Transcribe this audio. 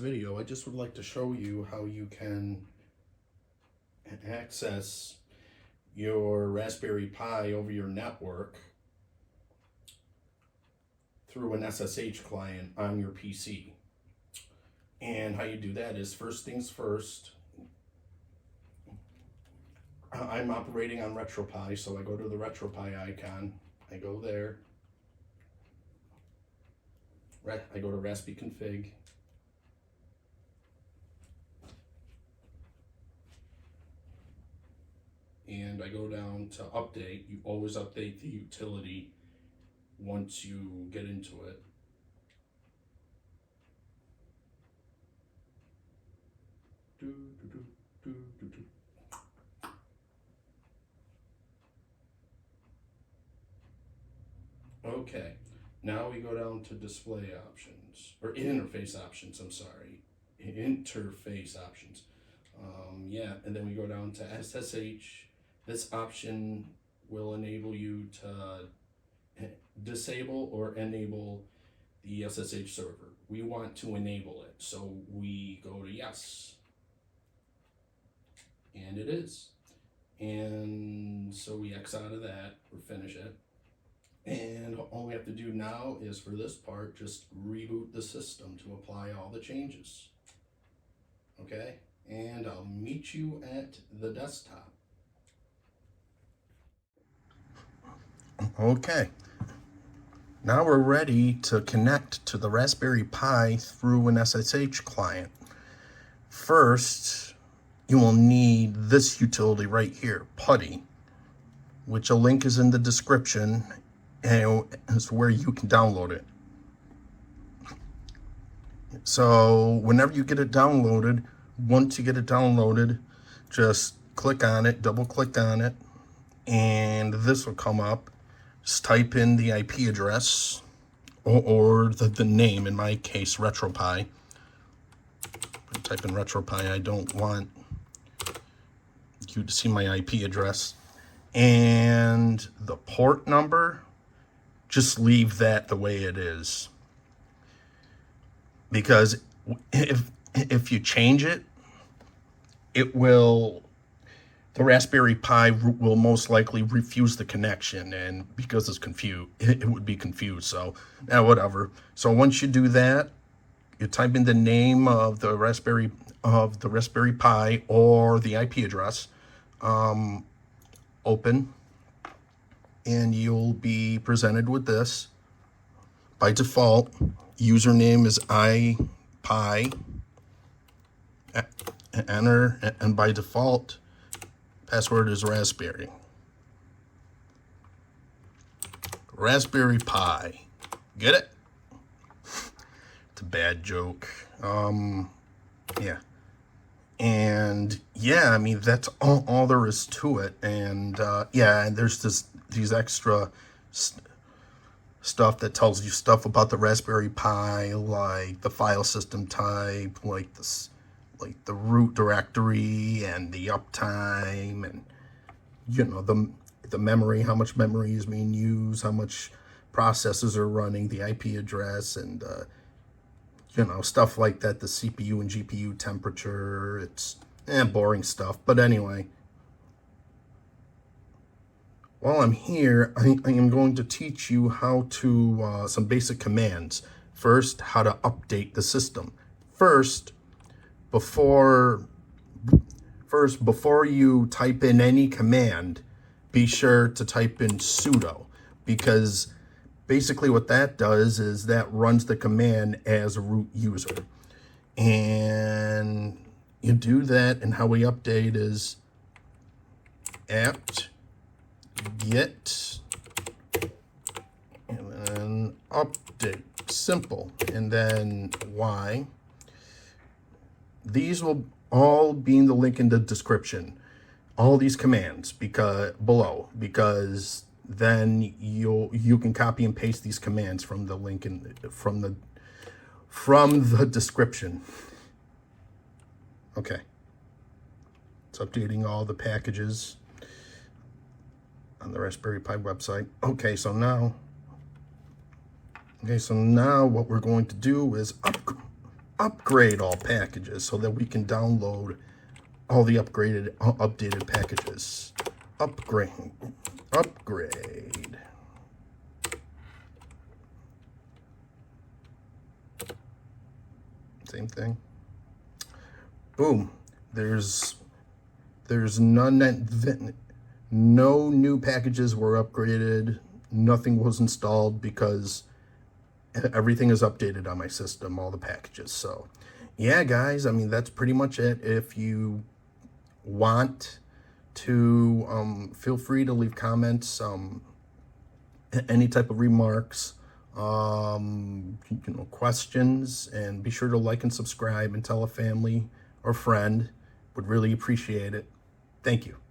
video, I just would like to show you how you can access your Raspberry Pi over your network through an SSH client on your PC. And how you do that is, first things first, I'm operating on retropie, so I go to the retropie icon, I go there, I go to Raspy config, and I go down to update. You always update the utility once you get into it. Okay, now we go down to display options, or interface options, I'm sorry. Interface options. Yeah, and then we go down to SSH. This option will enable you to disable or enable the SSH server. We want to enable it, so we go to yes. And it is. And so we X out of that, or finish it. And all we have to do now is, for this part, just reboot the system to apply all the changes. Okay? And I'll meet you at the desktop. Okay. Now we're ready to connect to the Raspberry Pi through an SSH client. First, you will need this utility right here, Putty, which a link is in the description, and it's where you can download it. So whenever you get it downloaded, once you get it downloaded, just click on it, double click on it, and this will come up. Just type in the IP address or the name, in my case, retropie. Type in retropie. I don't want you to see my IP address. And the port number, just leave that the way it is. Because if you change it, the Raspberry Pi will most likely refuse the connection, and because it's confused, it would be confused. So, whatever. So once you do that, you type in the name of the Raspberry Pi or the IP address, open, and you'll be presented with this. By default, username is iPi, enter, and by default, password is Raspberry. Raspberry Pi. Get it? It's a bad joke. Yeah. And yeah, I mean, that's all there is to it. And yeah, and there's these extra stuff that tells you stuff about the Raspberry Pi, like the file system type, like the root directory and the uptime, and you know, the memory, how much memory is being used, how much processors are running, the IP address, and you know, stuff like that, the CPU and GPU temperature. It's boring stuff, but anyway, while I'm here, I am going to teach you how to some basic commands. First, how to update the system. Before you type in any command, be sure to type in sudo, because basically what that does is that runs the command as a root user. And you do that, and how we update is apt-get and then update, simple, and then y. These will all be in the link in the description, all these commands, because then you can copy and paste these commands from the link from the description. Okay, it's updating all the packages on the Raspberry Pi website. Okay, so now what we're going to do is upgrade all packages so that we can download all the updated packages. Upgrade. Same thing. Boom. There's none. No new packages were upgraded. Nothing was installed because everything is updated on my system, all the packages. So yeah, guys, I mean, that's pretty much it. If you want to, feel free to leave comments, any type of remarks, questions, and be sure to like and subscribe and tell a family or friend. Would really appreciate it. Thank you.